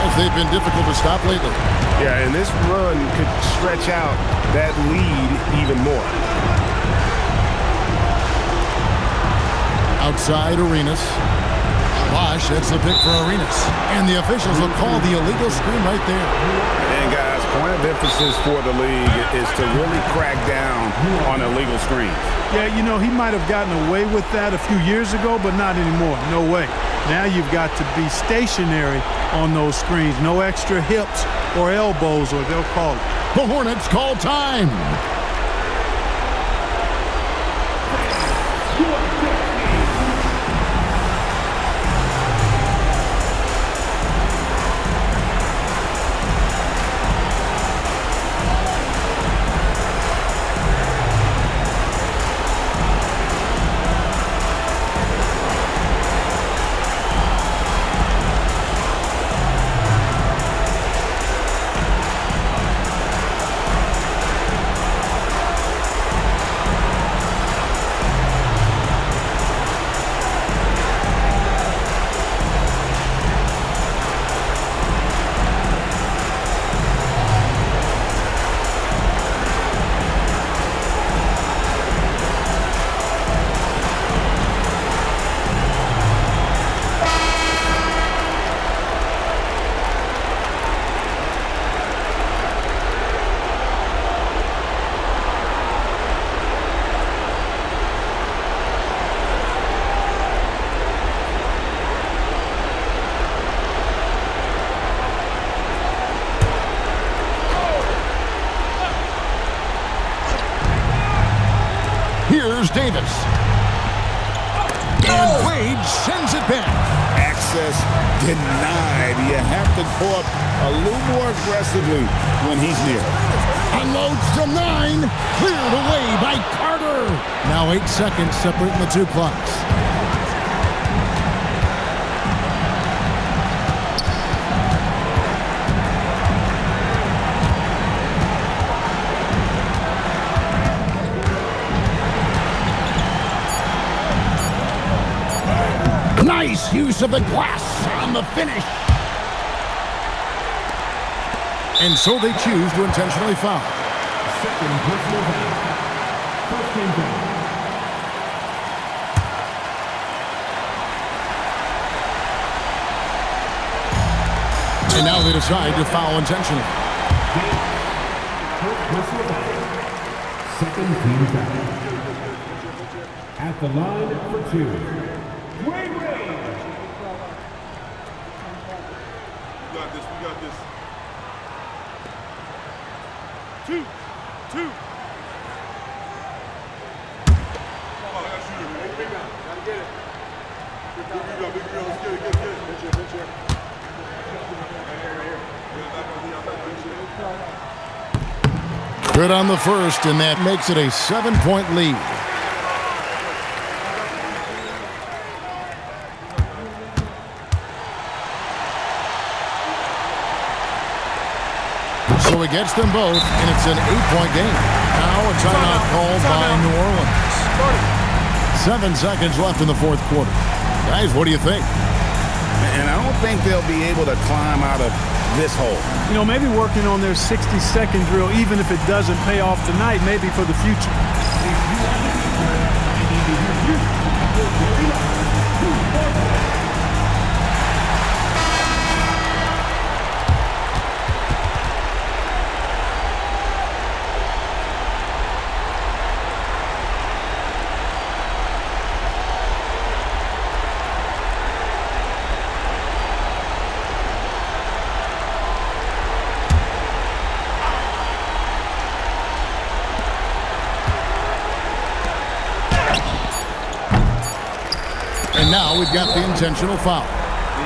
As they've been difficult to stop lately. Yeah, and this run could stretch out that lead even more. Outside Arenas. Bosh, that's the pick for Arenas. And the officials will call the illegal screen right there. And guys, point of emphasis for the league is to really crack down on illegal screens. Yeah, you know, he might have gotten away with that a few years ago, but not anymore. No way. Now you've got to be stationary on those screens. No extra hips or elbows, or they'll call it. The Hornets call time. Here's Davis. And Wade sends it back. Access denied. You have to go up a little more aggressively when he's near. Unloads from 9. Cleared away by Carter. Now 8 seconds separating the two clocks. Nice use of the glass on the finish. And so they choose to intentionally foul. Second personal foul. First team foul. And now they decide to foul intentionally. First personal foul. Second team foul. At the line for 2. We got this. 2. Come on, I got to shoot it. Big man. Gotta get it. Big rebound. Let's get it. Good on the first, and that makes it a 7-point lead. So he gets them both, and it's an 8-point game. Now a timeout called by New Orleans. 7 seconds left in the fourth quarter. Guys, what do you think? And I don't think they'll be able to climb out of this hole. You know, maybe working on their 60-second drill, even if it doesn't pay off tonight, maybe for the future. And now we've got the intentional foul.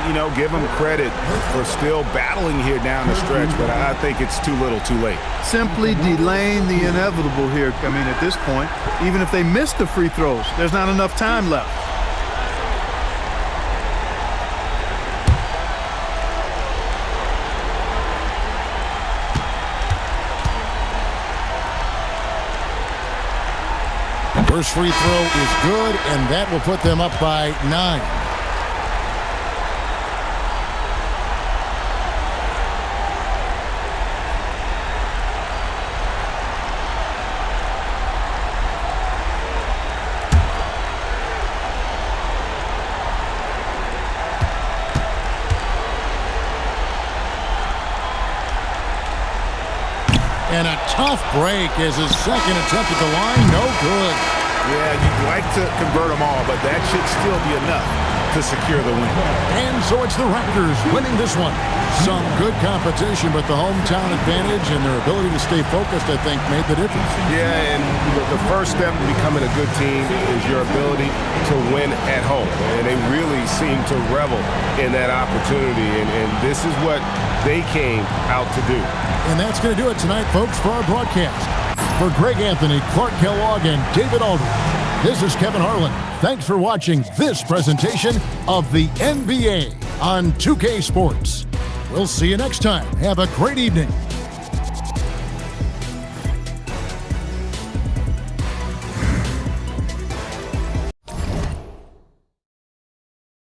You know, give him credit for still battling here down the stretch, but I think it's too little too late. Simply delaying the inevitable here. I mean, at this point, even if they miss the free throws, there's not enough time left. First free throw is good, and that will put them up by 9. And a tough break as his second attempt at the line, no good. Yeah, you'd like to convert them all, but that should still be enough to secure the win. And so it's the Raptors winning this one. Some good competition, but the hometown advantage and their ability to stay focused, I think, made the difference. Yeah, and the first step to becoming a good team is your ability to win at home. And they really seem to revel in that opportunity, and this is what they came out to do. And that's going to do it tonight, folks, for our broadcast. For Greg Anthony, Clark Kellogg, and David Aldridge, this is Kevin Harlan. Thanks for watching this presentation of the NBA on 2K Sports. We'll see you next time. Have a great evening.